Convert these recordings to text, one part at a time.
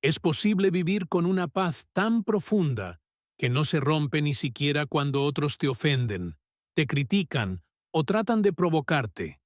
Es posible vivir con una paz tan profunda que no se rompe ni siquiera cuando otros te ofenden, te critican o tratan de provocarte.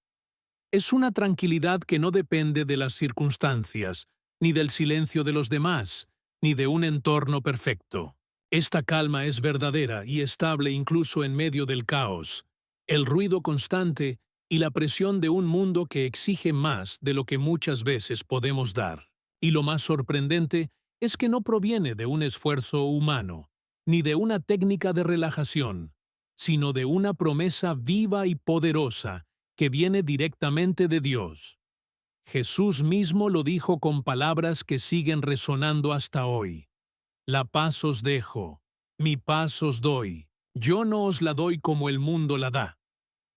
Es una tranquilidad que no depende de las circunstancias, ni del silencio de los demás, ni de un entorno perfecto. Esta calma es verdadera y estable incluso en medio del caos, el ruido constante y la presión de un mundo que exige más de lo que muchas veces podemos dar. Y lo más sorprendente es que no proviene de un esfuerzo humano, ni de una técnica de relajación, sino de una promesa viva y poderosa que viene directamente de Dios. Jesús mismo lo dijo con palabras que siguen resonando hasta hoy. La paz os dejo, mi paz os doy. Yo no os la doy como el mundo la da.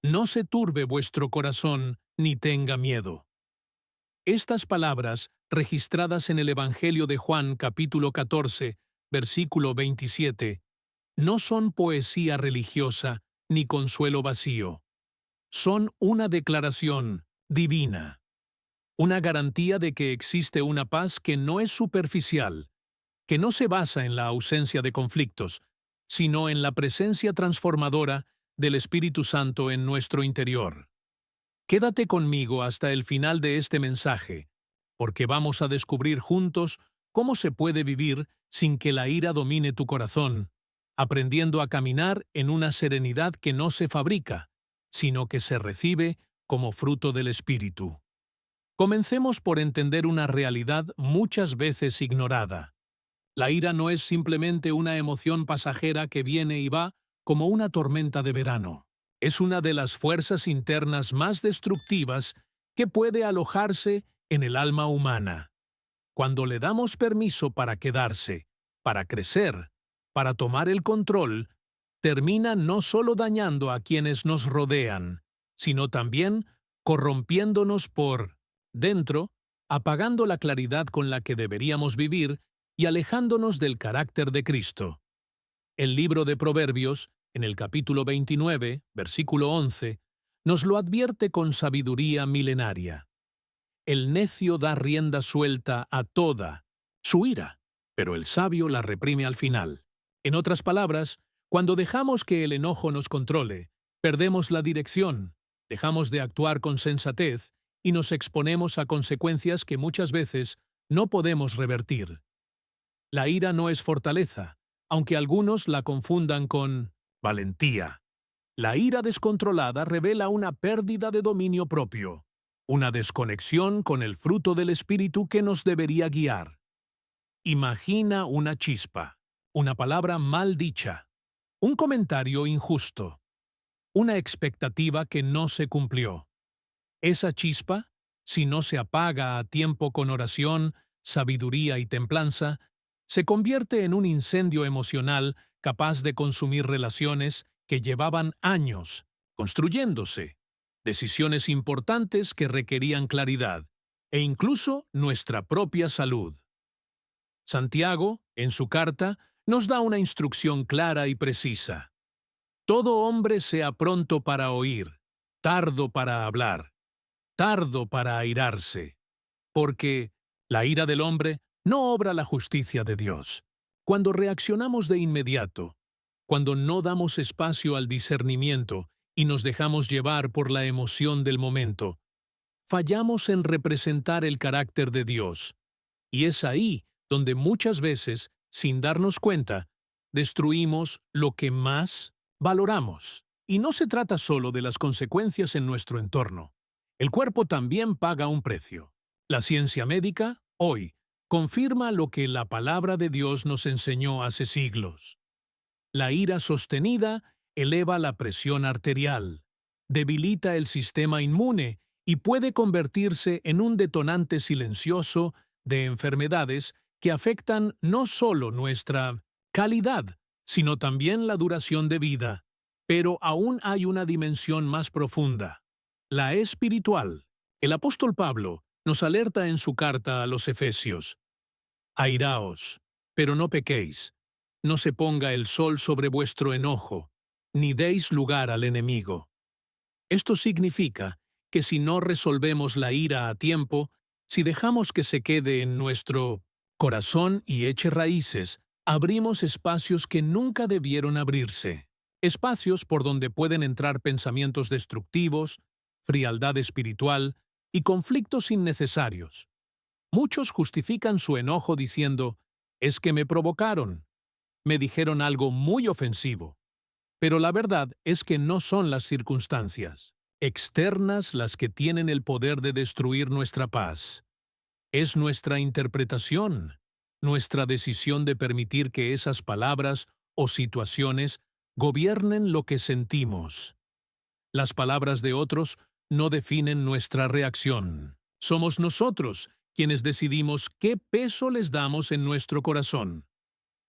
No se turbe vuestro corazón, ni tenga miedo. Estas palabras, registradas en el Evangelio de Juan capítulo 14, versículo 27, no son poesía religiosa ni consuelo vacío. Son una declaración divina, una garantía de que existe una paz que no es superficial, que no se basa en la ausencia de conflictos, sino en la presencia transformadora del Espíritu Santo en nuestro interior. Quédate conmigo hasta el final de este mensaje, porque vamos a descubrir juntos cómo se puede vivir sin que la ira domine tu corazón, aprendiendo a caminar en una serenidad que no se fabrica, sino que se recibe como fruto del Espíritu. Comencemos por entender una realidad muchas veces ignorada. La ira no es simplemente una emoción pasajera que viene y va como una tormenta de verano. Es una de las fuerzas internas más destructivas que puede alojarse en el alma humana. Cuando le damos permiso para quedarse, para crecer, para tomar el control, termina no solo dañando a quienes nos rodean, sino también corrompiéndonos por dentro, apagando la claridad con la que deberíamos vivir y alejándonos del carácter de Cristo. El libro de Proverbios, en el capítulo 29, versículo 11, nos lo advierte con sabiduría milenaria. El necio da rienda suelta a toda su ira, pero el sabio la reprime al final. En otras palabras, cuando dejamos que el enojo nos controle, perdemos la dirección, dejamos de actuar con sensatez y nos exponemos a consecuencias que muchas veces no podemos revertir. La ira no es fortaleza, aunque algunos la confundan con valentía. La ira descontrolada revela una pérdida de dominio propio, una desconexión con el fruto del Espíritu que nos debería guiar. Imagina una chispa, una palabra mal dicha, un comentario injusto, una expectativa que no se cumplió. Esa chispa, si no se apaga a tiempo con oración, sabiduría y templanza, se convierte en un incendio emocional capaz de consumir relaciones que llevaban años construyéndose, decisiones importantes que requerían claridad, e incluso nuestra propia salud. Santiago, en su carta, nos da una instrucción clara y precisa. Todo hombre sea pronto para oír, tardo para hablar, tardo para airarse, porque la ira del hombre no obra la justicia de Dios. Cuando reaccionamos de inmediato, cuando no damos espacio al discernimiento y nos dejamos llevar por la emoción del momento, fallamos en representar el carácter de Dios. Y es ahí donde muchas veces, sin darnos cuenta, destruimos lo que más valoramos. Y no se trata solo de las consecuencias en nuestro entorno. El cuerpo también paga un precio. La ciencia médica, hoy, confirma lo que la palabra de Dios nos enseñó hace siglos. La ira sostenida eleva la presión arterial, debilita el sistema inmune y puede convertirse en un detonante silencioso de enfermedades que afectan no solo nuestra calidad, sino también la duración de vida. Pero aún hay una dimensión más profunda, la espiritual. El apóstol Pablo nos alerta en su carta a los Efesios: airaos, pero no pequéis. No se ponga el sol sobre vuestro enojo, ni deis lugar al enemigo. Esto significa que si no resolvemos la ira a tiempo, si dejamos que se quede en nuestro corazón y eche raíces, abrimos espacios que nunca debieron abrirse. Espacios por donde pueden entrar pensamientos destructivos, frialdad espiritual y conflictos innecesarios. Muchos justifican su enojo diciendo, es que me provocaron, me dijeron algo muy ofensivo. Pero la verdad es que no son las circunstancias externas las que tienen el poder de destruir nuestra paz. Es nuestra interpretación, nuestra decisión de permitir que esas palabras o situaciones gobiernen lo que sentimos. Las palabras de otros no definen nuestra reacción. Somos nosotros quienes decidimos qué peso les damos en nuestro corazón.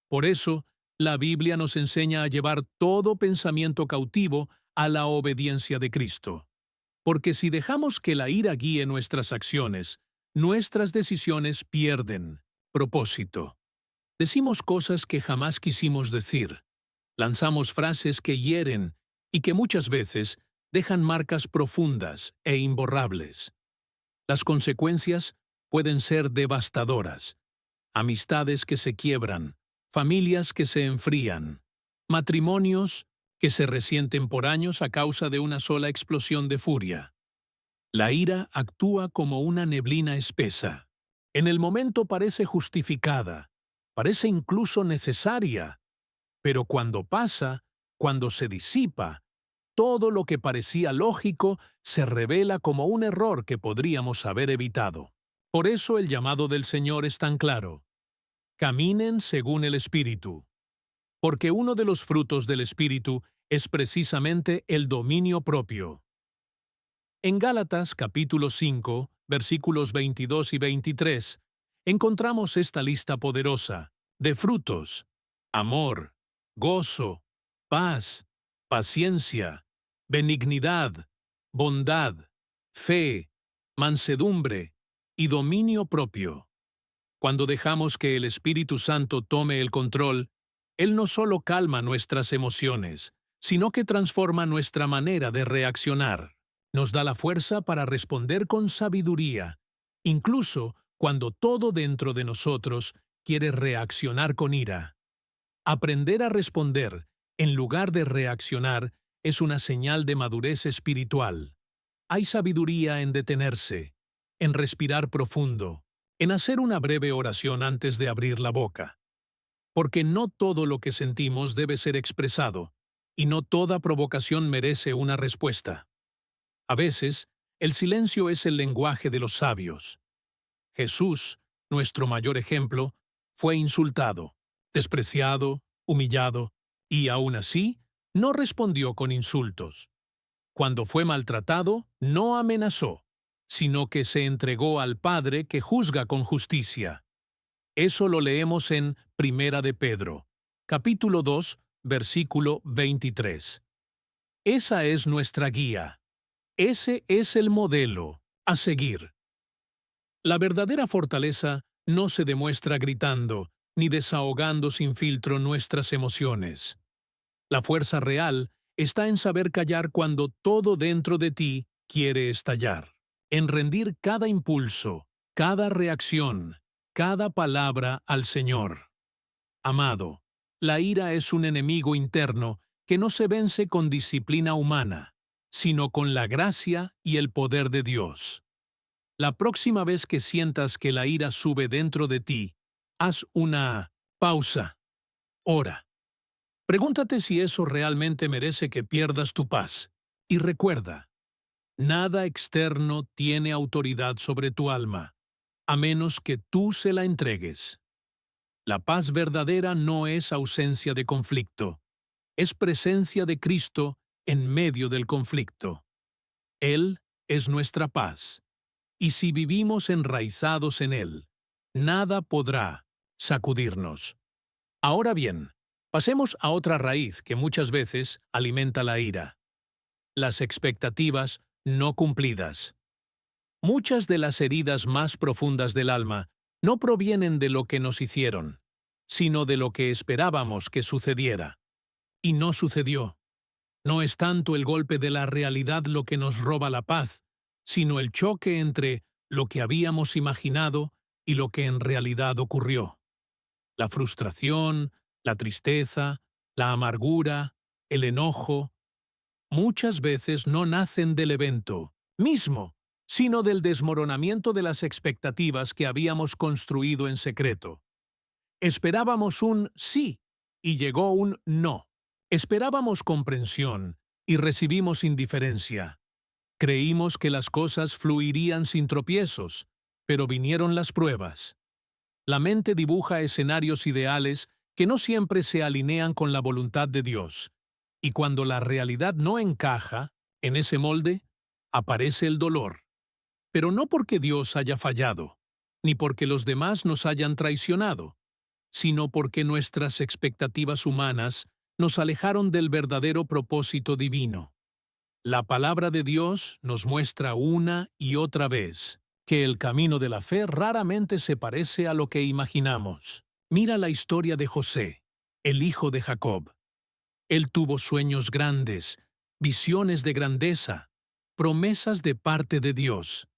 Por eso, la Biblia nos enseña a llevar todo pensamiento cautivo a la obediencia de Cristo. Porque si dejamos que la ira guíe nuestras acciones, nuestras decisiones pierden propósito. Decimos cosas que jamás quisimos decir. Lanzamos frases que hieren y que muchas veces dejan marcas profundas e imborrables. Las consecuencias pueden ser devastadoras. Amistades que se quiebran, familias que se enfrían, matrimonios que se resienten por años a causa de una sola explosión de furia. La ira actúa como una neblina espesa. En el momento parece justificada, parece incluso necesaria, pero cuando pasa, cuando se disipa, todo lo que parecía lógico se revela como un error que podríamos haber evitado. Por eso el llamado del Señor es tan claro. Caminen según el Espíritu. Porque uno de los frutos del Espíritu es precisamente el dominio propio. En Gálatas capítulo 5, versículos 22 y 23, encontramos esta lista poderosa de frutos: amor, gozo, paz, paciencia, benignidad, bondad, fe, mansedumbre y dominio propio. Cuando dejamos que el Espíritu Santo tome el control, Él no solo calma nuestras emociones, sino que transforma nuestra manera de reaccionar. Nos da la fuerza para responder con sabiduría, incluso cuando todo dentro de nosotros quiere reaccionar con ira. Aprender a responder, en lugar de reaccionar, es una señal de madurez espiritual. Hay sabiduría en detenerse, en respirar profundo, en hacer una breve oración antes de abrir la boca. Porque no todo lo que sentimos debe ser expresado, y no toda provocación merece una respuesta. A veces, el silencio es el lenguaje de los sabios. Jesús, nuestro mayor ejemplo, fue insultado, despreciado, humillado, y aún así, no respondió con insultos. Cuando fue maltratado, no amenazó, sino que se entregó al Padre que juzga con justicia. Eso lo leemos en Primera de Pedro, capítulo 2, versículo 23. Esa es nuestra guía. Ese es el modelo a seguir. La verdadera fortaleza no se demuestra gritando ni desahogando sin filtro nuestras emociones. La fuerza real está en saber callar cuando todo dentro de ti quiere estallar, en rendir cada impulso, cada reacción, cada palabra al Señor. Amado, la ira es un enemigo interno que no se vence con disciplina humana, sino con la gracia y el poder de Dios. La próxima vez que sientas que la ira sube dentro de ti, haz una pausa. Ora. Pregúntate si eso realmente merece que pierdas tu paz. Y recuerda, nada externo tiene autoridad sobre tu alma, a menos que tú se la entregues. La paz verdadera no es ausencia de conflicto, es presencia de Cristo en medio del conflicto. Él es nuestra paz, y si vivimos enraizados en Él, nada podrá sacudirnos. Ahora bien, pasemos a otra raíz que muchas veces alimenta la ira: las expectativas no cumplidas. Muchas de las heridas más profundas del alma no provienen de lo que nos hicieron, sino de lo que esperábamos que sucediera. Y no sucedió. No es tanto el golpe de la realidad lo que nos roba la paz, sino el choque entre lo que habíamos imaginado y lo que en realidad ocurrió. La frustración, la tristeza, la amargura, el enojo, muchas veces no nacen del evento mismo, sino del desmoronamiento de las expectativas que habíamos construido en secreto. Esperábamos un sí y llegó un no. Esperábamos comprensión y recibimos indiferencia. Creímos que las cosas fluirían sin tropiezos, pero vinieron las pruebas. La mente dibuja escenarios ideales que no siempre se alinean con la voluntad de Dios, y cuando la realidad no encaja en ese molde, aparece el dolor. Pero no porque Dios haya fallado, ni porque los demás nos hayan traicionado, sino porque nuestras expectativas humanas nos alejaron del verdadero propósito divino. La palabra de Dios nos muestra una y otra vez que el camino de la fe raramente se parece a lo que imaginamos. Mira la historia de José, el hijo de Jacob. Él tuvo sueños grandes, visiones de grandeza, promesas de parte de Dios.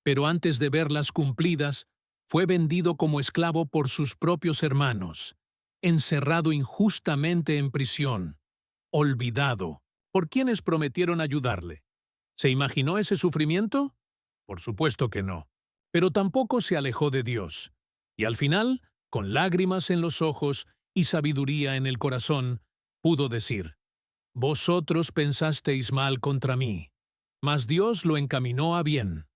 Pero antes de verlas cumplidas, fue vendido como esclavo por sus propios hermanos, encerrado injustamente en prisión, olvidado por quienes prometieron ayudarle. ¿Se imaginó ese sufrimiento? Por supuesto que no. Pero tampoco se alejó de Dios. Y al final, con lágrimas en los ojos y sabiduría en el corazón, pudo decir: Vosotros pensasteis mal contra mí, mas Dios lo encaminó a bien.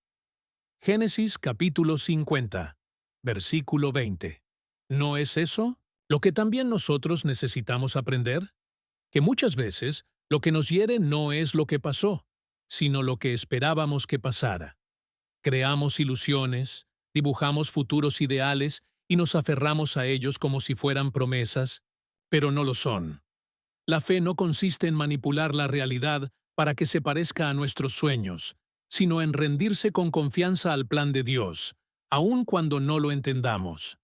Génesis capítulo 50, versículo 20. ¿No es eso lo que también nosotros necesitamos aprender? Que muchas veces lo que nos hiere no es lo que pasó, sino lo que esperábamos que pasara. Creamos ilusiones, dibujamos futuros ideales y nos aferramos a ellos como si fueran promesas, pero no lo son. La fe no consiste en manipular la realidad para que se parezca a nuestros sueños, sino en rendirse con confianza al plan de Dios, aun cuando no lo entendamos.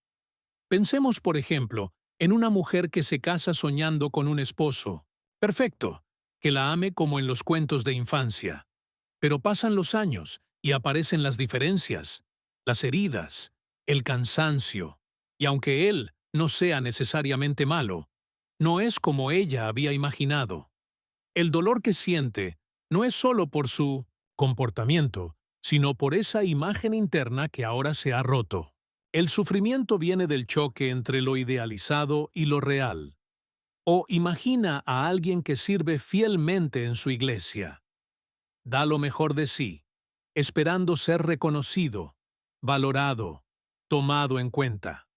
Pensemos, por ejemplo, en una mujer que se casa soñando con un esposo, perfecto, que la ame como en los cuentos de infancia. Pero pasan los años y aparecen las diferencias, las heridas, el cansancio, y aunque él no sea necesariamente malo, no es como ella había imaginado. El dolor que siente no es solo por su comportamiento, sino por esa imagen interna que ahora se ha roto. El sufrimiento viene del choque entre lo idealizado y lo real. O imagina a alguien que sirve fielmente en su iglesia. Da lo mejor de sí, esperando ser reconocido, valorado, tomado en cuenta.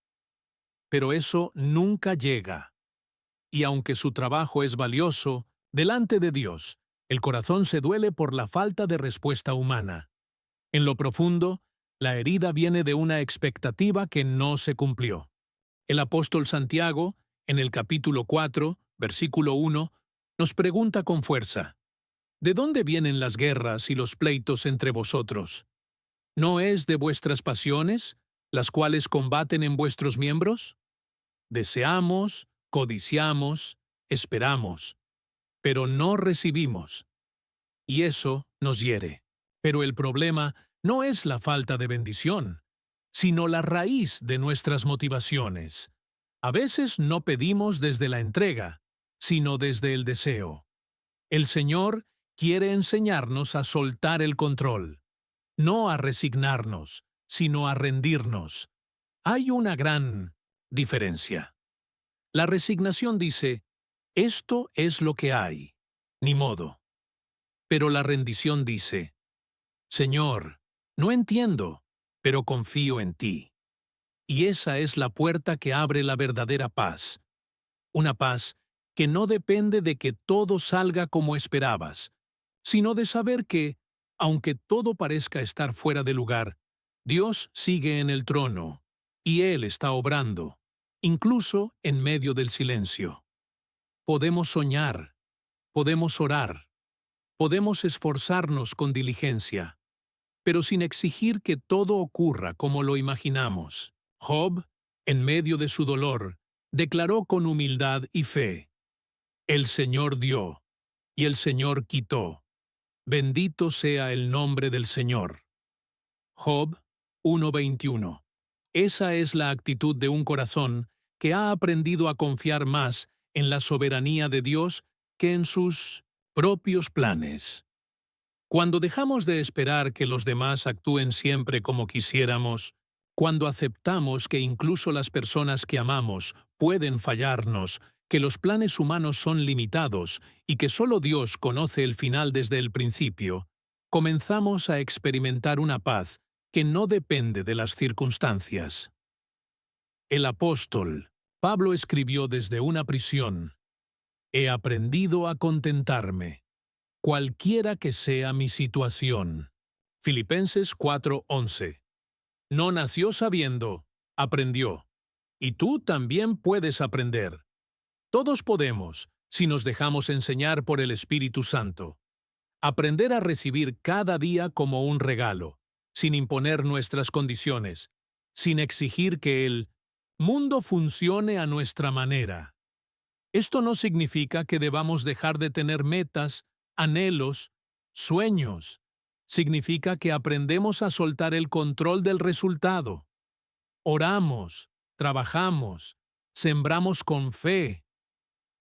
Pero eso nunca llega. Y aunque su trabajo es valioso, delante de Dios, el corazón se duele por la falta de respuesta humana. En lo profundo, la herida viene de una expectativa que no se cumplió. El apóstol Santiago, en el capítulo 4, versículo 1, nos pregunta con fuerza: ¿de dónde vienen las guerras y los pleitos entre vosotros? ¿No es de vuestras pasiones, las cuales combaten en vuestros miembros? Deseamos, codiciamos, esperamos, pero no recibimos. Y eso nos hiere. Pero el problema no es la falta de bendición, sino la raíz de nuestras motivaciones. A veces no pedimos desde la entrega, sino desde el deseo. El Señor quiere enseñarnos a soltar el control, no a resignarnos, sino a rendirnos. Hay una gran diferencia. La resignación dice: esto es lo que hay, ni modo. Pero la rendición dice: Señor, no entiendo, pero confío en ti. Y esa es la puerta que abre la verdadera paz. Una paz que no depende de que todo salga como esperabas, sino de saber que, aunque todo parezca estar fuera de lugar, Dios sigue en el trono, y Él está obrando, incluso en medio del silencio. Podemos soñar, podemos orar, podemos esforzarnos con diligencia, pero sin exigir que todo ocurra como lo imaginamos. Job, en medio de su dolor, declaró con humildad y fe: El Señor dio, y el Señor quitó. Bendito sea el nombre del Señor. Job 1:21. Esa es la actitud de un corazón que ha aprendido a confiar más en la soberanía de Dios que en sus propios planes. Cuando dejamos de esperar que los demás actúen siempre como quisiéramos, cuando aceptamos que incluso las personas que amamos pueden fallarnos, que los planes humanos son limitados y que solo Dios conoce el final desde el principio, comenzamos a experimentar una paz que no depende de las circunstancias. El apóstol Pablo escribió desde una prisión: «He aprendido a contentarme, cualquiera que sea mi situación». Filipenses 4:11. No nació sabiendo, aprendió. Y tú también puedes aprender. Todos podemos, si nos dejamos enseñar por el Espíritu Santo. Aprender a recibir cada día como un regalo, sin imponer nuestras condiciones, sin exigir que el mundo funcione a nuestra manera. Esto no significa que debamos dejar de tener metas, anhelos, sueños. Significa que aprendemos a soltar el control del resultado. Oramos, trabajamos, sembramos con fe,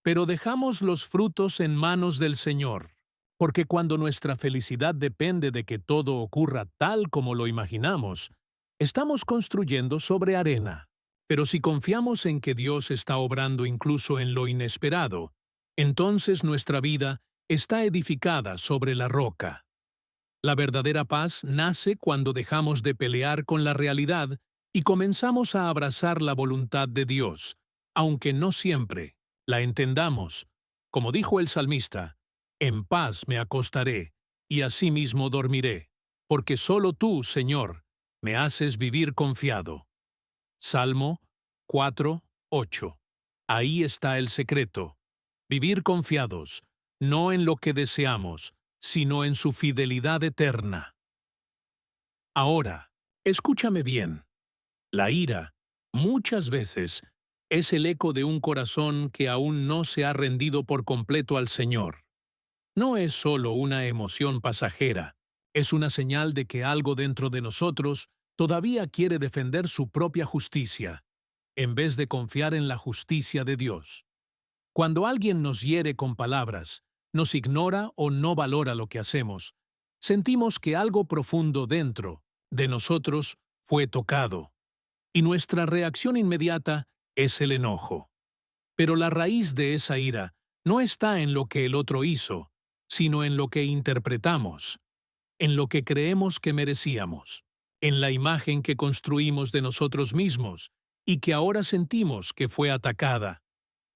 pero dejamos los frutos en manos del Señor. Porque cuando nuestra felicidad depende de que todo ocurra tal como lo imaginamos, estamos construyendo sobre arena. Pero si confiamos en que Dios está obrando incluso en lo inesperado, entonces nuestra vida está edificada sobre la roca. La verdadera paz nace cuando dejamos de pelear con la realidad y comenzamos a abrazar la voluntad de Dios, aunque no siempre la entendamos. Como dijo el salmista: «En paz me acostaré, y asimismo dormiré, porque solo tú, Señor, me haces vivir confiado». Salmo 4:8. Ahí está el secreto: vivir confiados, no en lo que deseamos, sino en su fidelidad eterna. Ahora, escúchame bien. La ira, muchas veces, es el eco de un corazón que aún no se ha rendido por completo al Señor. No es solo una emoción pasajera, es una señal de que algo dentro de nosotros todavía quiere defender su propia justicia, en vez de confiar en la justicia de Dios. Cuando alguien nos hiere con palabras, nos ignora o no valora lo que hacemos, sentimos que algo profundo dentro de nosotros fue tocado, y nuestra reacción inmediata es el enojo. Pero la raíz de esa ira no está en lo que el otro hizo, sino en lo que interpretamos, en lo que creemos que merecíamos, en la imagen que construimos de nosotros mismos y que ahora sentimos que fue atacada.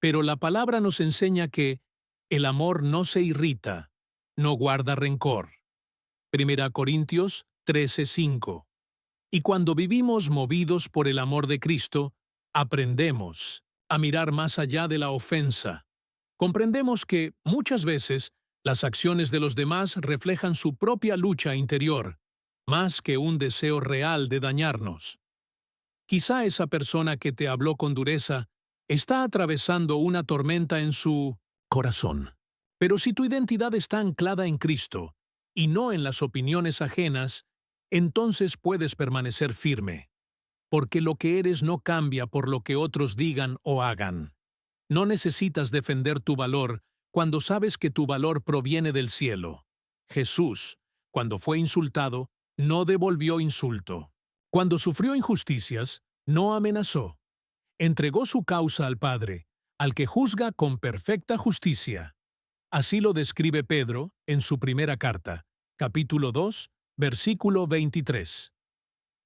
Pero la palabra nos enseña que el amor no se irrita, no guarda rencor. 1 Corintios 13:5. Y cuando vivimos movidos por el amor de Cristo, aprendemos a mirar más allá de la ofensa. Comprendemos que, muchas veces, las acciones de los demás reflejan su propia lucha interior, más que un deseo real de dañarnos. Quizá esa persona que te habló con dureza está atravesando una tormenta en su corazón. Pero si tu identidad está anclada en Cristo y no en las opiniones ajenas, entonces puedes permanecer firme, porque lo que eres no cambia por lo que otros digan o hagan. No necesitas defender tu valor cuando sabes que tu valor proviene del cielo. Jesús, cuando fue insultado, no devolvió insulto. Cuando sufrió injusticias, no amenazó. Entregó su causa al Padre, al que juzga con perfecta justicia. Así lo describe Pedro en su primera carta, capítulo 2, versículo 23.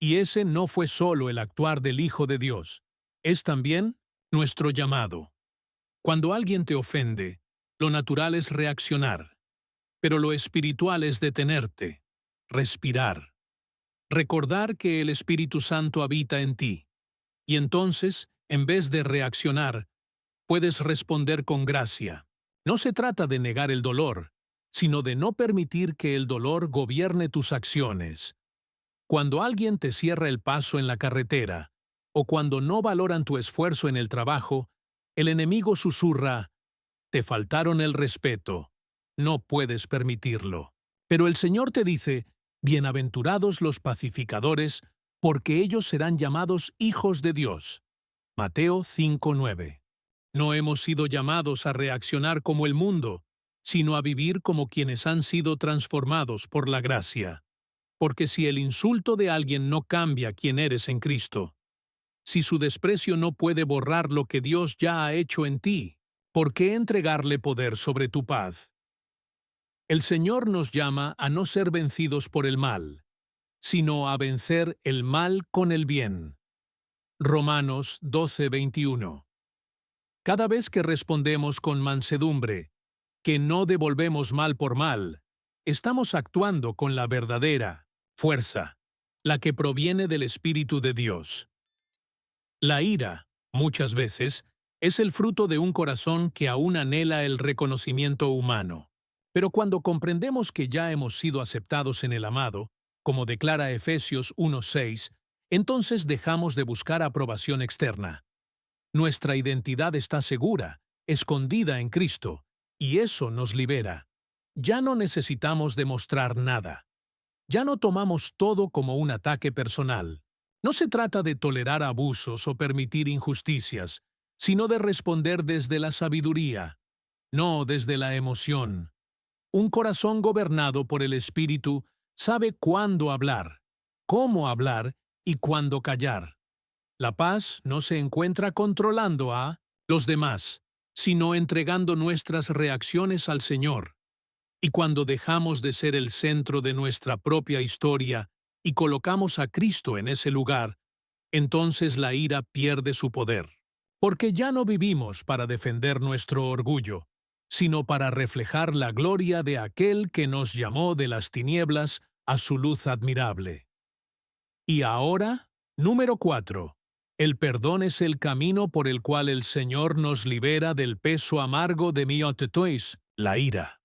Y ese no fue solo el actuar del Hijo de Dios, es también nuestro llamado. Cuando alguien te ofende, lo natural es reaccionar, pero lo espiritual es detenerte, respirar, recordar que el Espíritu Santo habita en ti, y entonces, en vez de reaccionar, puedes responder con gracia. No se trata de negar el dolor, sino de no permitir que el dolor gobierne tus acciones. Cuando alguien te cierra el paso en la carretera, o cuando no valoran tu esfuerzo en el trabajo, el enemigo susurra: «Te faltaron el respeto, no puedes permitirlo». Pero el Señor te dice: «Bienaventurados los pacificadores, porque ellos serán llamados hijos de Dios. Mateo 5:9. No hemos sido llamados a reaccionar como el mundo, sino a vivir como quienes han sido transformados por la gracia. Porque si el insulto de alguien no cambia quién eres en Cristo, si su desprecio no puede borrar lo que Dios ya ha hecho en ti, ¿por qué entregarle poder sobre tu paz? El Señor nos llama a no ser vencidos por el mal, sino a vencer el mal con el bien. Romanos 12:21. Cada vez que respondemos con mansedumbre, que no devolvemos mal por mal, estamos actuando con la verdadera fuerza, la que proviene del Espíritu de Dios. La ira, muchas veces, es el fruto de un corazón que aún anhela el reconocimiento humano. Pero cuando comprendemos que ya hemos sido aceptados en el amado, como declara Efesios 1:6, entonces dejamos de buscar aprobación externa. Nuestra identidad está segura, escondida en Cristo, y eso nos libera. Ya no necesitamos demostrar nada. Ya no tomamos todo como un ataque personal. No se trata de tolerar abusos o permitir injusticias, sino de responder desde la sabiduría, no desde la emoción. Un corazón gobernado por el Espíritu sabe cuándo hablar, cómo hablar y cuándo callar. La paz no se encuentra controlando a los demás, sino entregando nuestras reacciones al Señor. Y cuando dejamos de ser el centro de nuestra propia historia y colocamos a Cristo en ese lugar, entonces la ira pierde su poder. Porque ya no vivimos para defender nuestro orgullo, sino para reflejar la gloria de aquel que nos llamó de las tinieblas a su luz admirable. Y ahora, número 4. El perdón es el camino por el cual el Señor nos libera del peso amargo de miotetois, la ira.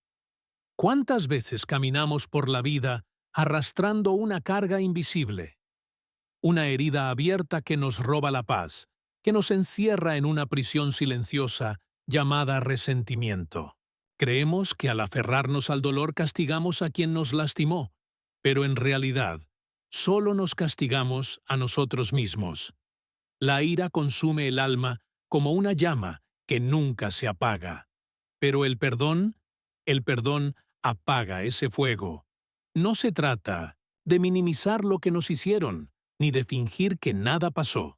¿Cuántas veces caminamos por la vida arrastrando una carga invisible? Una herida abierta que nos roba la paz, que nos encierra en una prisión silenciosa llamada resentimiento. Creemos que al aferrarnos al dolor castigamos a quien nos lastimó, pero en realidad solo nos castigamos a nosotros mismos. La ira consume el alma como una llama que nunca se apaga. Pero el perdón apaga ese fuego. No se trata de minimizar lo que nos hicieron, ni de fingir que nada pasó.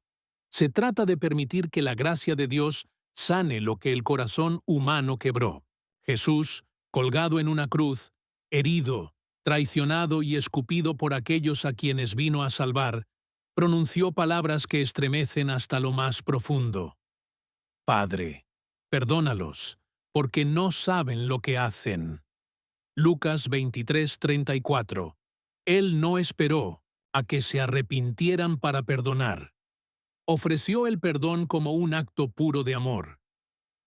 Se trata de permitir que la gracia de Dios sane lo que el corazón humano quebró. Jesús, colgado en una cruz, herido, traicionado y escupido por aquellos a quienes vino a salvar, pronunció palabras que estremecen hasta lo más profundo. Padre, perdónalos, porque no saben lo que hacen. Lucas 23:34. Él no esperó a que se arrepintieran para perdonar. Ofreció el perdón como un acto puro de amor,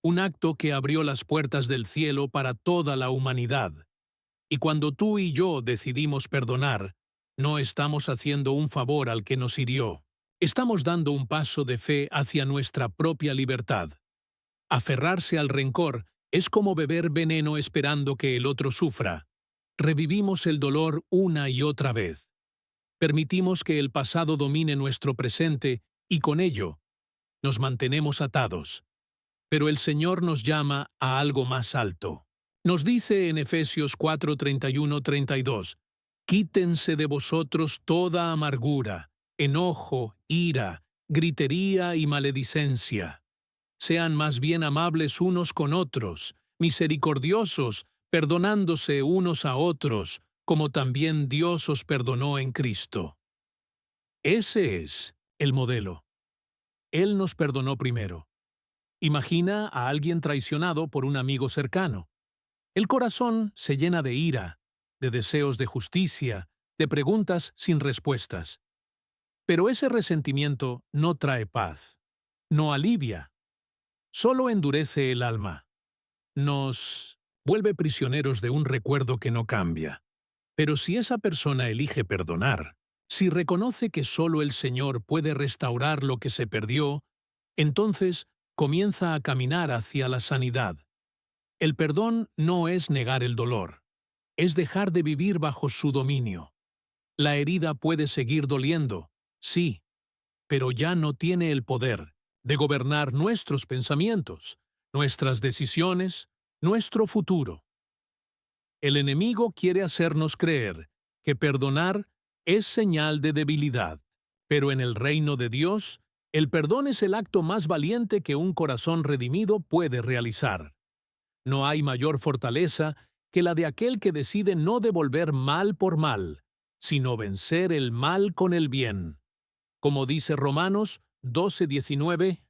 un acto que abrió las puertas del cielo para toda la humanidad. Y cuando tú y yo decidimos perdonar, no estamos haciendo un favor al que nos hirió. Estamos dando un paso de fe hacia nuestra propia libertad. Aferrarse al rencor es como beber veneno esperando que el otro sufra. Revivimos el dolor una y otra vez. Permitimos que el pasado domine nuestro presente y con ello nos mantenemos atados. Pero el Señor nos llama a algo más alto. Nos dice en Efesios 4:31-32, «Quítense de vosotros toda amargura, enojo, ira, gritería y maledicencia. Sean más bien amables unos con otros, misericordiosos, perdonándose unos a otros, como también Dios os perdonó en Cristo». Ese es el modelo. Él nos perdonó primero. Imagina a alguien traicionado por un amigo cercano. El corazón se llena de ira, de deseos de justicia, de preguntas sin respuestas. Pero ese resentimiento no trae paz, no alivia, solo endurece el alma. Nos vuelve prisioneros de un recuerdo que no cambia. Pero si esa persona elige perdonar, si reconoce que solo el Señor puede restaurar lo que se perdió, entonces comienza a caminar hacia la sanidad. El perdón no es negar el dolor, es dejar de vivir bajo su dominio. La herida puede seguir doliendo, Sí, pero ya no tiene el poder de gobernar nuestros pensamientos, nuestras decisiones, nuestro futuro. El enemigo quiere hacernos creer que perdonar es señal de debilidad, pero en el reino de Dios, el perdón es el acto más valiente que un corazón redimido puede realizar. No hay mayor fortaleza que la de aquel que decide no devolver mal por mal, sino vencer el mal con el bien. Como dice Romanos 12:19,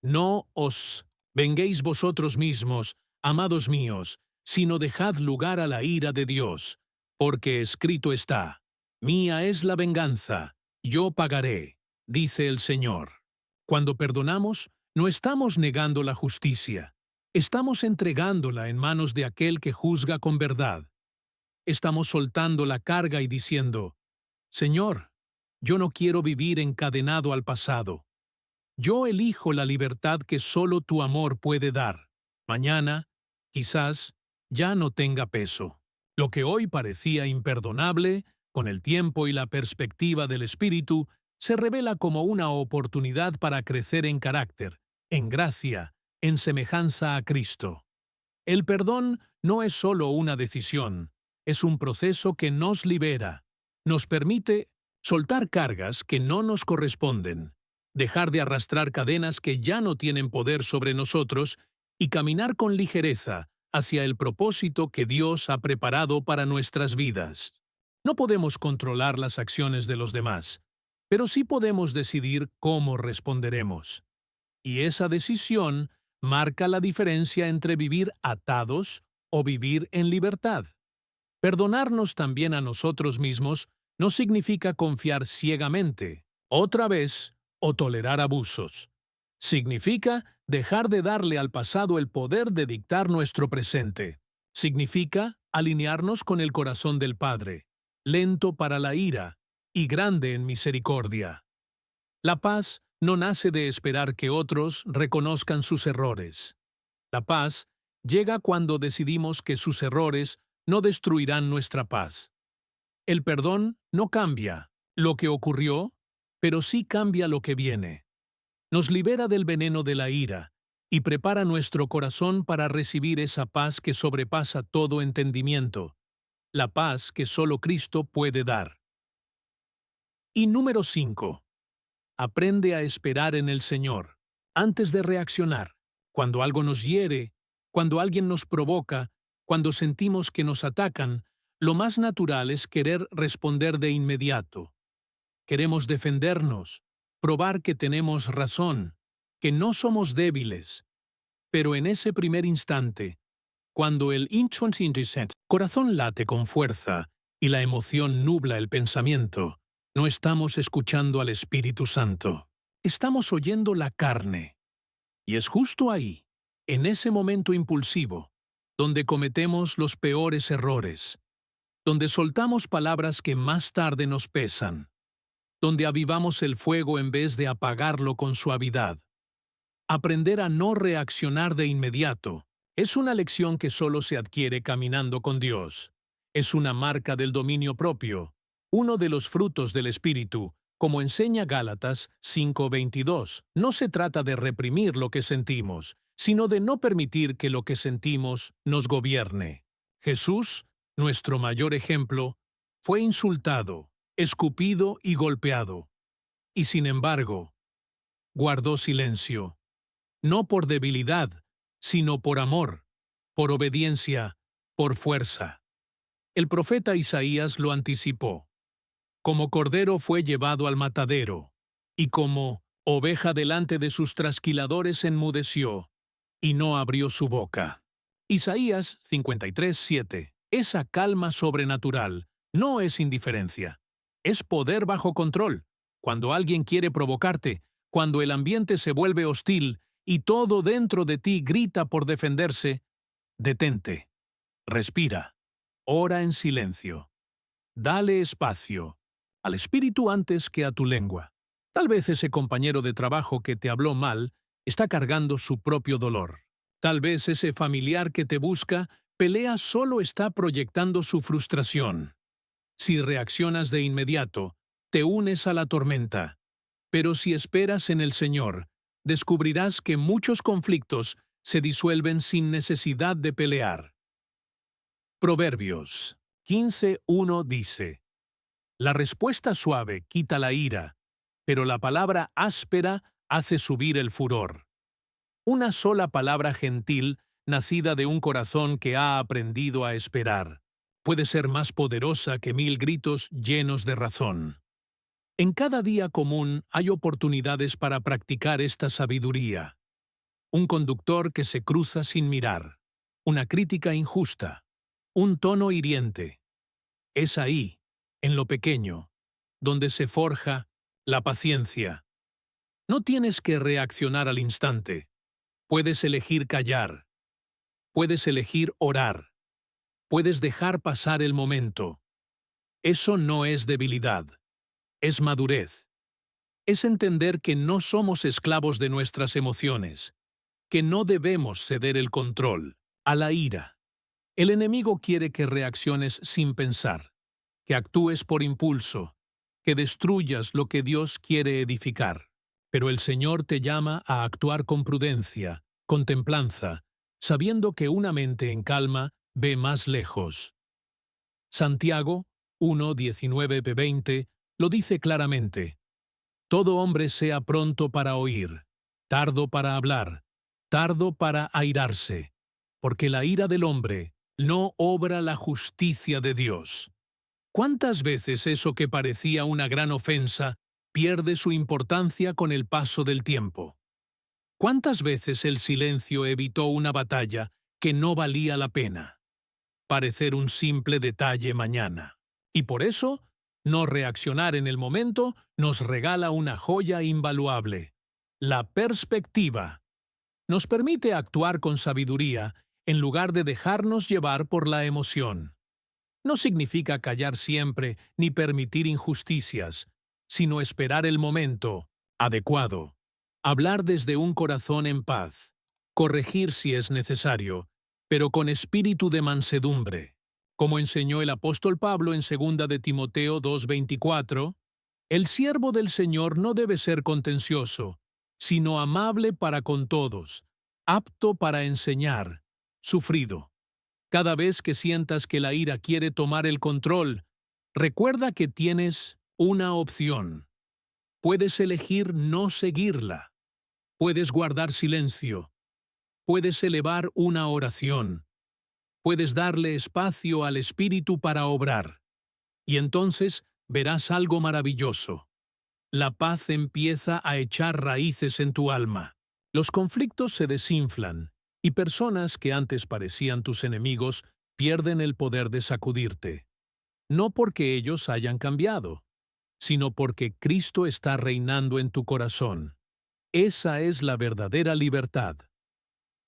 no os venguéis vosotros mismos, amados míos, sino dejad lugar a la ira de Dios, porque escrito está, mía es la venganza, yo pagaré, dice el Señor. Cuando perdonamos, no estamos negando la justicia, estamos entregándola en manos de aquel que juzga con verdad. Estamos soltando la carga y diciendo, Señor, yo no quiero vivir encadenado al pasado. Yo elijo la libertad que solo tu amor puede dar. Mañana, quizás, ya no tenga peso. Lo que hoy parecía imperdonable, con el tiempo y la perspectiva del Espíritu, se revela como una oportunidad para crecer en carácter, en gracia, en semejanza a Cristo. El perdón no es solo una decisión, es un proceso que nos libera, nos permite soltar cargas que no nos corresponden, dejar de arrastrar cadenas que ya no tienen poder sobre nosotros y caminar con ligereza hacia el propósito que Dios ha preparado para nuestras vidas. No podemos controlar las acciones de los demás, pero sí podemos decidir cómo responderemos. Y esa decisión marca la diferencia entre vivir atados o vivir en libertad. Perdonarnos también a nosotros mismos no significa confiar ciegamente, otra vez, o tolerar abusos. Significa dejar de darle al pasado el poder de dictar nuestro presente. Significa alinearnos con el corazón del Padre, lento para la ira y grande en misericordia. La paz no nace de esperar que otros reconozcan sus errores. La paz llega cuando decidimos que sus errores no destruirán nuestra paz. El perdón no cambia lo que ocurrió, pero sí cambia lo que viene. Nos libera del veneno de la ira y prepara nuestro corazón para recibir esa paz que sobrepasa todo entendimiento, la paz que solo Cristo puede dar. Y número 5. Aprende a esperar en el Señor, antes de reaccionar. Cuando algo nos hiere, cuando alguien nos provoca, cuando sentimos que nos atacan, lo más natural es querer responder de inmediato. Queremos defendernos, probar que tenemos razón, que no somos débiles. Pero en ese primer instante, cuando el corazón late con fuerza y la emoción nubla el pensamiento, no estamos escuchando al Espíritu Santo. Estamos oyendo la carne. Y es justo ahí, en ese momento impulsivo, donde cometemos los peores errores, donde soltamos palabras que más tarde nos pesan, donde avivamos el fuego en vez de apagarlo con suavidad. Aprender a no reaccionar de inmediato es una lección que solo se adquiere caminando con Dios. Es una marca del dominio propio, uno de los frutos del Espíritu, como enseña Gálatas 5:22. No se trata de reprimir lo que sentimos, sino de no permitir que lo que sentimos nos gobierne. Jesús, nuestro mayor ejemplo, fue insultado, escupido y golpeado. Y sin embargo, guardó silencio. No por debilidad, sino por amor, por obediencia, por fuerza. El profeta Isaías lo anticipó. Como cordero fue llevado al matadero, y como oveja delante de sus trasquiladores enmudeció, y no abrió su boca. Isaías 53:7. Esa calma sobrenatural no es indiferencia, es poder bajo control. Cuando alguien quiere provocarte, cuando el ambiente se vuelve hostil, y todo dentro de ti grita por defenderse, detente, respira, ora en silencio, dale espacio al espíritu antes que a tu lengua. Tal vez ese compañero de trabajo que te habló mal está cargando su propio dolor. Tal vez ese familiar que te busca pelea solo está proyectando su frustración. Si reaccionas de inmediato, te unes a la tormenta. Pero si esperas en el Señor, descubrirás que muchos conflictos se disuelven sin necesidad de pelear. Proverbios 15:1 dice: La respuesta suave quita la ira, pero la palabra áspera hace subir el furor. Una sola palabra gentil, nacida de un corazón que ha aprendido a esperar, puede ser más poderosa que 1000 gritos llenos de razón. En cada día común hay oportunidades para practicar esta sabiduría. Un conductor que se cruza sin mirar, una crítica injusta, un tono hiriente. Es ahí, en lo pequeño, donde se forja la paciencia. No tienes que reaccionar al instante. Puedes elegir callar. Puedes elegir orar. Puedes dejar pasar el momento. Eso no es debilidad. Es madurez. Es entender que no somos esclavos de nuestras emociones, que no debemos ceder el control a la ira. El enemigo quiere que reacciones sin pensar, que actúes por impulso, que destruyas lo que Dios quiere edificar. Pero el Señor te llama a actuar con prudencia, con templanza, sabiendo que una mente en calma ve más lejos. Santiago 1:19-20 lo dice claramente: Todo hombre sea pronto para oír, tardo para hablar, tardo para airarse, porque la ira del hombre no obra la justicia de Dios. ¿Cuántas veces eso que parecía una gran ofensa pierde su importancia con el paso del tiempo? ¿Cuántas veces el silencio evitó una batalla que no valía la pena? Parecer un simple detalle mañana. Y por eso, no reaccionar en el momento nos regala una joya invaluable: la perspectiva. Nos permite actuar con sabiduría en lugar de dejarnos llevar por la emoción. No significa callar siempre ni permitir injusticias, sino esperar el momento adecuado, hablar desde un corazón en paz, corregir si es necesario, pero con espíritu de mansedumbre. Como enseñó el apóstol Pablo en 2 de Timoteo 2:24, el siervo del Señor no debe ser contencioso, sino amable para con todos, apto para enseñar, sufrido. Cada vez que sientas que la ira quiere tomar el control, recuerda que tienes una opción. Puedes elegir no seguirla. Puedes guardar silencio. Puedes elevar una oración. Puedes darle espacio al Espíritu para obrar. Y entonces verás algo maravilloso. La paz empieza a echar raíces en tu alma. Los conflictos se desinflan, y personas que antes parecían tus enemigos pierden el poder de sacudirte. No porque ellos hayan cambiado, sino porque Cristo está reinando en tu corazón. Esa es la verdadera libertad.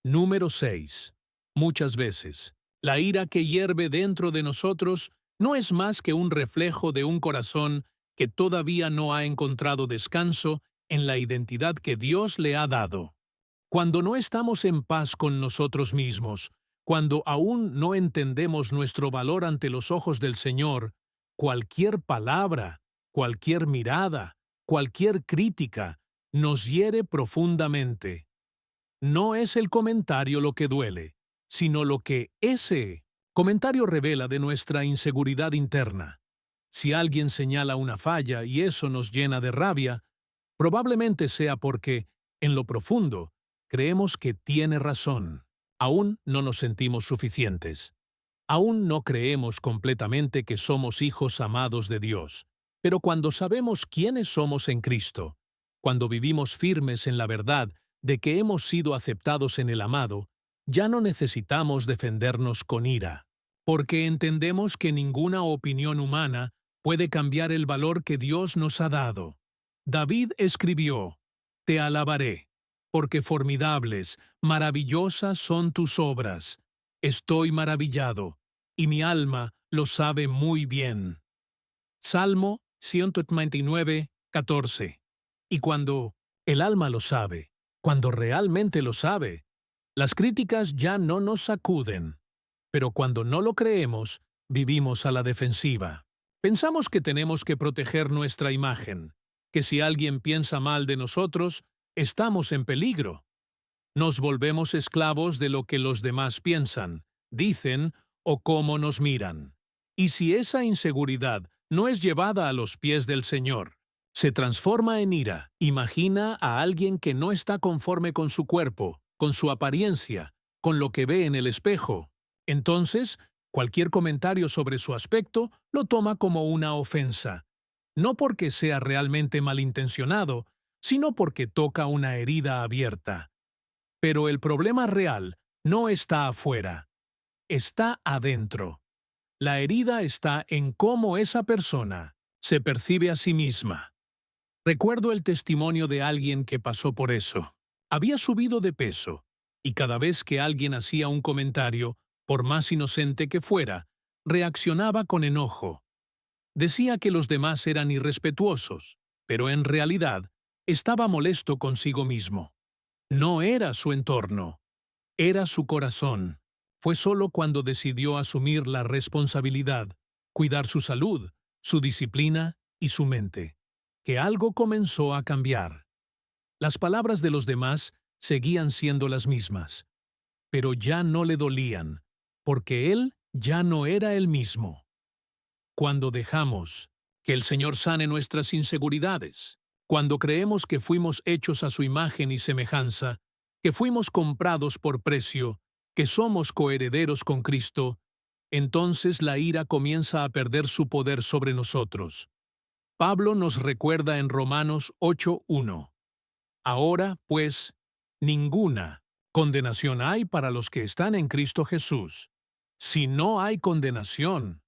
Número 6. Muchas veces, la ira que hierve dentro de nosotros no es más que un reflejo de un corazón que todavía no ha encontrado descanso en la identidad que Dios le ha dado. Cuando no estamos en paz con nosotros mismos, cuando aún no entendemos nuestro valor ante los ojos del Señor, cualquier palabra, cualquier mirada, cualquier crítica nos hiere profundamente. No es el comentario lo que duele, sino lo que ese comentario revela de nuestra inseguridad interna. Si alguien señala una falla y eso nos llena de rabia, probablemente sea porque, en lo profundo, creemos que tiene razón. Aún no nos sentimos suficientes. Aún no creemos completamente que somos hijos amados de Dios. Pero cuando sabemos quiénes somos en Cristo, cuando vivimos firmes en la verdad de que hemos sido aceptados en el amado, ya no necesitamos defendernos con ira, porque entendemos que ninguna opinión humana puede cambiar el valor que Dios nos ha dado. David escribió: Te alabaré, porque formidables, maravillosas son tus obras. Estoy maravillado, y mi alma lo sabe muy bien. Salmo 139:14. Y cuando el alma lo sabe, cuando realmente lo sabe, las críticas ya no nos sacuden. Pero cuando no lo creemos, vivimos a la defensiva. Pensamos que tenemos que proteger nuestra imagen, que si alguien piensa mal de nosotros, estamos en peligro. Nos volvemos esclavos de lo que los demás piensan, dicen o cómo nos miran. Y si esa inseguridad no es llevada a los pies del Señor, se transforma en ira, imagina a alguien que no está conforme con su cuerpo, con su apariencia, con lo que ve en el espejo. Entonces, cualquier comentario sobre su aspecto lo toma como una ofensa, no porque sea realmente malintencionado, sino porque toca una herida abierta. Pero el problema real no está afuera, está adentro. La herida está en cómo esa persona se percibe a sí misma. Recuerdo el testimonio de alguien que pasó por eso. Había subido de peso, y cada vez que alguien hacía un comentario, por más inocente que fuera, reaccionaba con enojo. Decía que los demás eran irrespetuosos, pero en realidad estaba molesto consigo mismo. No era su entorno, era su corazón. Fue solo cuando decidió asumir la responsabilidad, cuidar su salud, su disciplina y su mente, que algo comenzó a cambiar. Las palabras de los demás seguían siendo las mismas, pero ya no le dolían, porque él ya no era el mismo. Cuando dejamos que el Señor sane nuestras inseguridades, cuando creemos que fuimos hechos a su imagen y semejanza, que fuimos comprados por precio, que somos coherederos con Cristo, entonces la ira comienza a perder su poder sobre nosotros. Pablo nos recuerda en Romanos 8:1. Ahora, pues, ninguna condenación hay para los que están en Cristo Jesús. Si no hay condenación,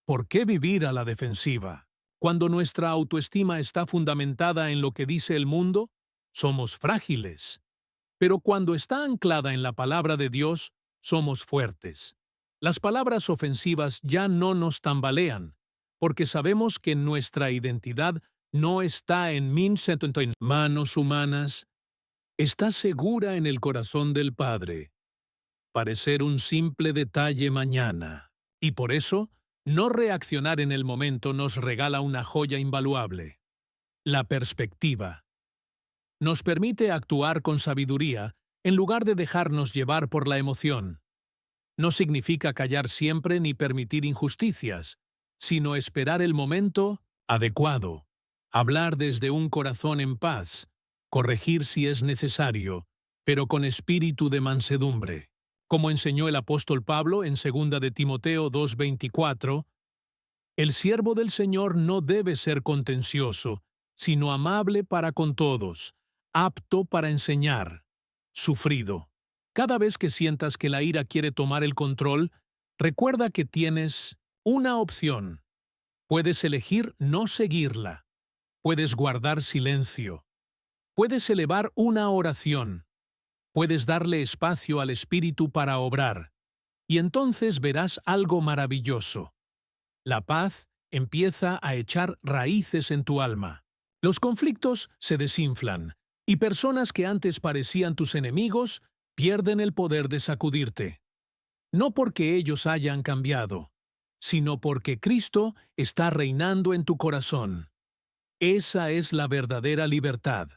¿por qué vivir a la defensiva? Cuando nuestra autoestima está fundamentada en lo que dice el mundo, somos frágiles. Pero cuando está anclada en la palabra de Dios, somos fuertes. Las palabras ofensivas ya no nos tambalean, porque sabemos que nuestra identidad no está en manos humanas, está segura en el corazón del Padre. Parecer un simple detalle mañana. Y por eso, no reaccionar en el momento nos regala una joya invaluable. La perspectiva. Nos permite actuar con sabiduría en lugar de dejarnos llevar por la emoción. No significa callar siempre ni permitir injusticias, sino esperar el momento adecuado, hablar desde un corazón en paz, corregir si es necesario, pero con espíritu de mansedumbre. Como enseñó el apóstol Pablo en 2 de Timoteo 2:24, el siervo del Señor no debe ser contencioso, sino amable para con todos, apto para enseñar, sufrido. Cada vez que sientas que la ira quiere tomar el control, recuerda que tienes una opción. Puedes elegir no seguirla. Puedes guardar silencio. Puedes elevar una oración. Puedes darle espacio al Espíritu para obrar. Y entonces verás algo maravilloso. La paz empieza a echar raíces en tu alma. Los conflictos se desinflan, y personas que antes parecían tus enemigos pierden el poder de sacudirte. No porque ellos hayan cambiado, sino porque Cristo está reinando en tu corazón. Esa es la verdadera libertad.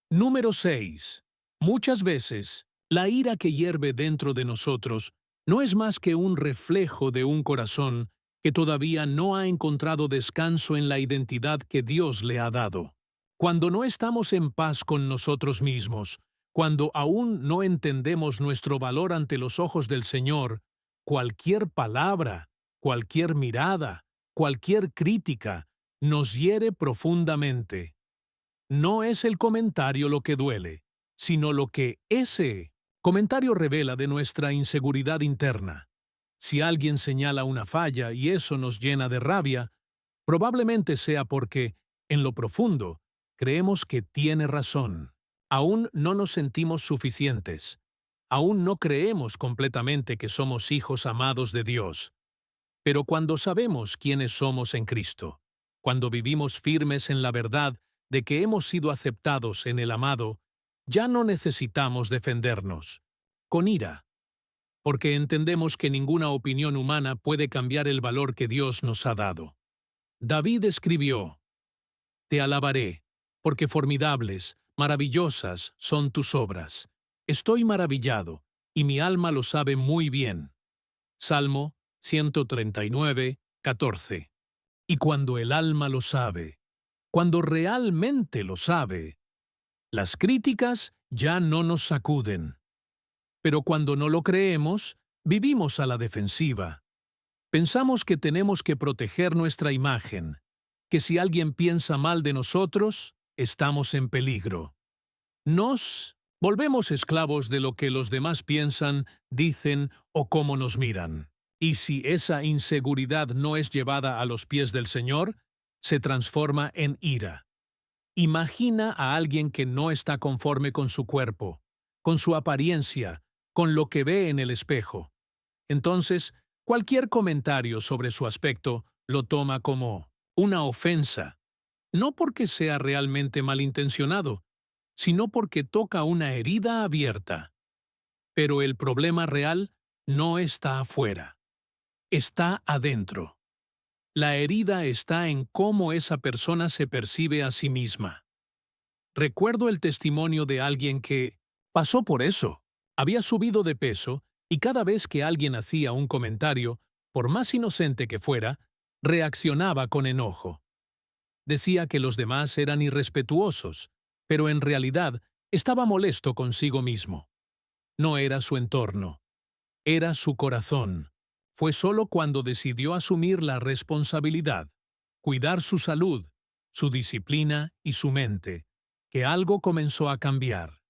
Número 6. Muchas veces, la ira que hierve dentro de nosotros no es más que un reflejo de un corazón que todavía no ha encontrado descanso en la identidad que Dios le ha dado. Cuando no estamos en paz con nosotros mismos, cuando aún no entendemos nuestro valor ante los ojos del Señor, cualquier palabra, cualquier mirada, cualquier crítica nos hiere profundamente. No es el comentario lo que duele, sino lo que ese comentario revela de nuestra inseguridad interna. Si alguien señala una falla y eso nos llena de rabia, probablemente sea porque, en lo profundo, creemos que tiene razón. Aún no nos sentimos suficientes. Aún no creemos completamente que somos hijos amados de Dios. Pero cuando sabemos quiénes somos en Cristo, cuando vivimos firmes en la verdad de que hemos sido aceptados en el amado, ya no necesitamos defendernos con ira. porque entendemos que ninguna opinión humana puede cambiar el valor que Dios nos ha dado. David escribió: Te alabaré, porque formidables, maravillosas son tus obras. Estoy maravillado, y mi alma lo sabe muy bien. Salmo 139, 14. Y cuando el alma lo sabe, cuando realmente lo sabe, las críticas ya no nos sacuden. Pero cuando no lo creemos, vivimos a la defensiva. Pensamos que tenemos que proteger nuestra imagen, que si alguien piensa mal de nosotros, estamos en peligro. Nos volvemos esclavos de lo que los demás piensan, dicen o cómo nos miran. Y si esa inseguridad no es llevada a los pies del Señor, se transforma en ira. Imagina a alguien que no está conforme con su cuerpo, con su apariencia, con lo que ve en el espejo. Entonces, cualquier comentario sobre su aspecto lo toma como una ofensa, no porque sea realmente malintencionado, sino porque toca una herida abierta. Pero el problema real no está afuera, está adentro. La herida está en cómo esa persona se percibe a sí misma. Recuerdo el testimonio de alguien que pasó por eso. Había subido de peso y cada vez que alguien hacía un comentario, por más inocente que fuera, reaccionaba con enojo. Decía que los demás eran irrespetuosos, pero en realidad estaba molesto consigo mismo. No era su entorno, era su corazón. Fue solo cuando decidió asumir la responsabilidad, cuidar su salud, su disciplina y su mente, que algo comenzó a cambiar.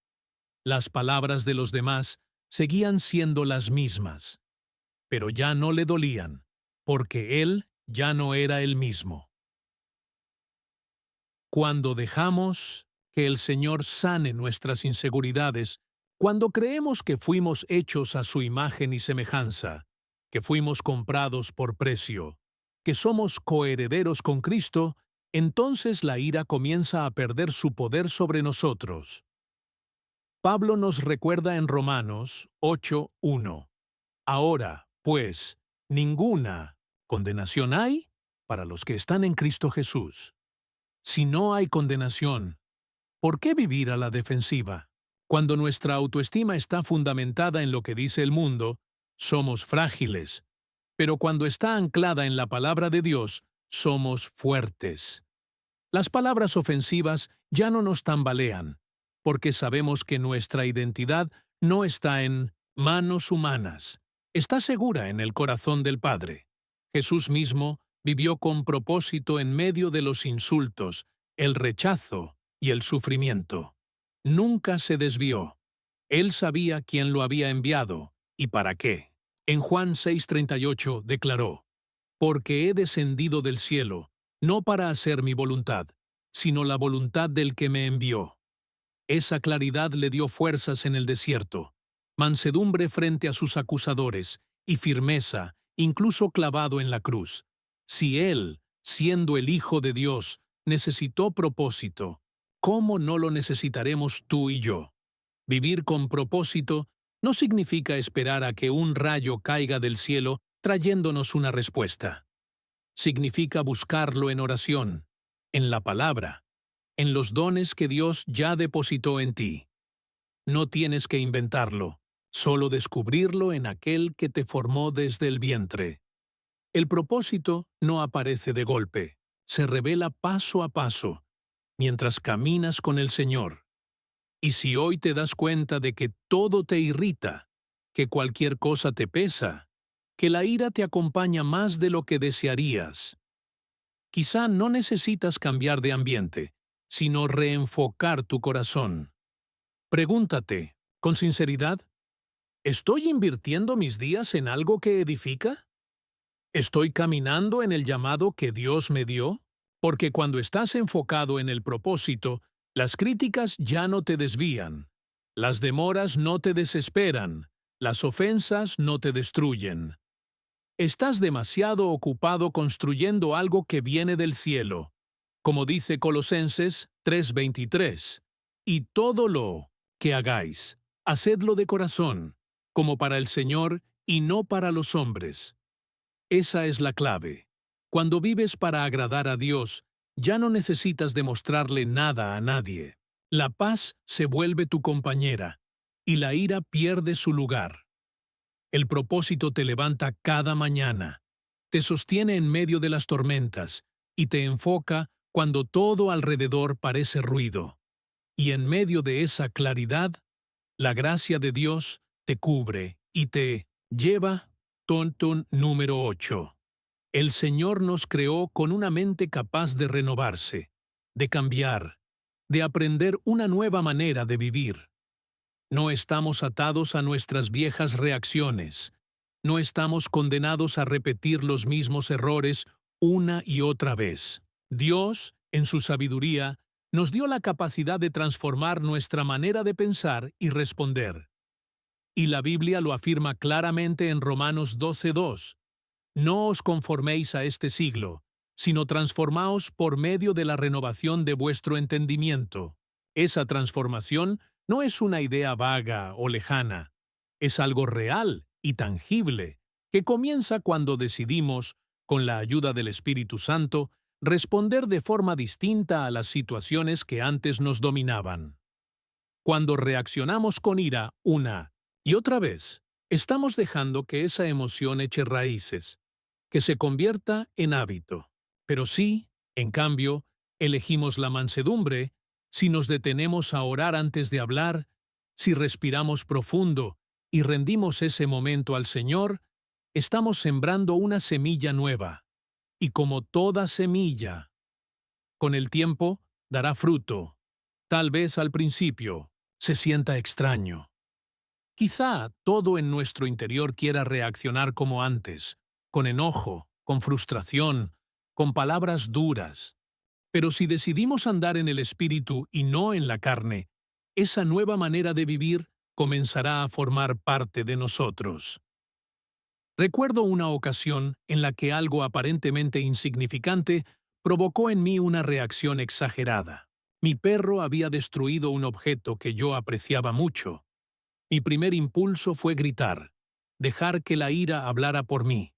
Las palabras de los demás seguían siendo las mismas, pero ya no le dolían, porque él ya no era el mismo. Cuando dejamos que el Señor sane nuestras inseguridades, cuando creemos que fuimos hechos a su imagen y semejanza, que fuimos comprados por precio, que somos coherederos con Cristo, entonces la ira comienza a perder su poder sobre nosotros. Pablo nos recuerda en Romanos 8:1. Ahora, pues, ninguna condenación hay para los que están en Cristo Jesús. Si no hay condenación, ¿por qué vivir a la defensiva? Cuando nuestra autoestima está fundamentada en lo que dice el mundo, somos frágiles, pero cuando está anclada en la palabra de Dios, somos fuertes. Las palabras ofensivas ya no nos tambalean, porque sabemos que nuestra identidad no está en manos humanas, está segura en el corazón del Padre. Jesús mismo vivió con propósito en medio de los insultos, el rechazo y el sufrimiento. Nunca se desvió. Él sabía quién lo había enviado y para qué. En Juan 6:38 declaró: Porque he descendido del cielo, no para hacer mi voluntad, sino la voluntad del que me envió. Esa claridad le dio fuerzas en el desierto, mansedumbre frente a sus acusadores y firmeza, incluso clavado en la cruz. Si él, siendo el Hijo de Dios, necesitó propósito, ¿cómo no lo necesitaremos tú y yo? Vivir con propósito no significa esperar a que un rayo caiga del cielo trayéndonos una respuesta. Significa buscarlo en oración, en la palabra, en los dones que Dios ya depositó en ti. No tienes que inventarlo, solo descubrirlo en aquel que te formó desde el vientre. El propósito no aparece de golpe, se revela paso a paso, mientras caminas con el Señor. Y si hoy te das cuenta de que todo te irrita, que cualquier cosa te pesa, que la ira te acompaña más de lo que desearías, quizá no necesitas cambiar de ambiente, sino reenfocar tu corazón. Pregúntate, con sinceridad, ¿estoy invirtiendo mis días en algo que edifica? ¿Estoy caminando en el llamado que Dios me dio? Porque cuando estás enfocado en el propósito, las críticas ya no te desvían, las demoras no te desesperan, las ofensas no te destruyen. Estás demasiado ocupado construyendo algo que viene del cielo, como dice Colosenses 3:23, y todo lo que hagáis, hacedlo de corazón, como para el Señor y no para los hombres. Esa es la clave. Cuando vives para agradar a Dios, ya no necesitas demostrarle nada a nadie. La paz se vuelve tu compañera, y la ira pierde su lugar. El propósito te levanta cada mañana, te sostiene en medio de las tormentas, y te enfoca cuando todo alrededor parece ruido. Y en medio de esa claridad, la gracia de Dios te cubre y te lleva. Tontón número 8. El Señor nos creó con una mente capaz de renovarse, de cambiar, de aprender una nueva manera de vivir. No estamos atados a nuestras viejas reacciones. No estamos condenados a repetir los mismos errores una y otra vez. Dios, en su sabiduría, nos dio la capacidad de transformar nuestra manera de pensar y responder. Y la Biblia lo afirma claramente en Romanos 12:2. No os conforméis a este siglo, sino transformaos por medio de la renovación de vuestro entendimiento. Esa transformación no es una idea vaga o lejana, es algo real y tangible, que comienza cuando decidimos, con la ayuda del Espíritu Santo, responder de forma distinta a las situaciones que antes nos dominaban. Cuando reaccionamos con ira una y otra vez, estamos dejando que esa emoción eche raíces, que se convierta en hábito. Pero si, en cambio, elegimos la mansedumbre, si nos detenemos a orar antes de hablar, si respiramos profundo y rendimos ese momento al Señor, estamos sembrando una semilla nueva. Y como toda semilla, con el tiempo dará fruto. Tal vez al principio se sienta extraño. Quizá todo en nuestro interior quiera reaccionar como antes, con enojo, con frustración, con palabras duras. Pero si decidimos andar en el Espíritu y no en la carne, esa nueva manera de vivir comenzará a formar parte de nosotros. Recuerdo una ocasión en la que algo aparentemente insignificante provocó en mí una reacción exagerada. Mi perro había destruido un objeto que yo apreciaba mucho. Mi primer impulso fue gritar, dejar que la ira hablara por mí.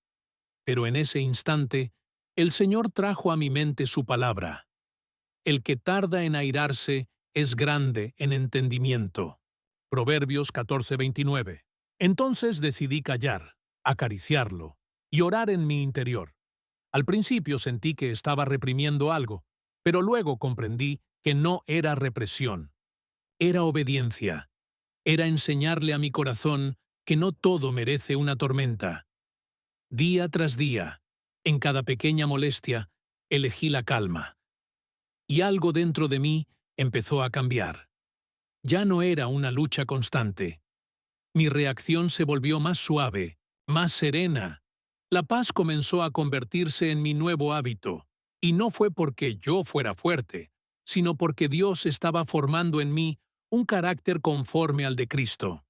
Pero en ese instante, el Señor trajo a mi mente su palabra. El que tarda en airarse es grande en entendimiento. Proverbios 14:29. Entonces decidí callar, acariciarlo y orar en mi interior. Al principio sentí que estaba reprimiendo algo, pero luego comprendí que no era represión. Era obediencia. Era enseñarle a mi corazón que no todo merece una tormenta. Día tras día, en cada pequeña molestia, elegí la calma. Y algo dentro de mí empezó a cambiar. Ya no era una lucha constante. Mi reacción se volvió más suave, más serena. La paz comenzó a convertirse en mi nuevo hábito, y no fue porque yo fuera fuerte, sino porque Dios estaba formando en mí un carácter conforme al de Cristo.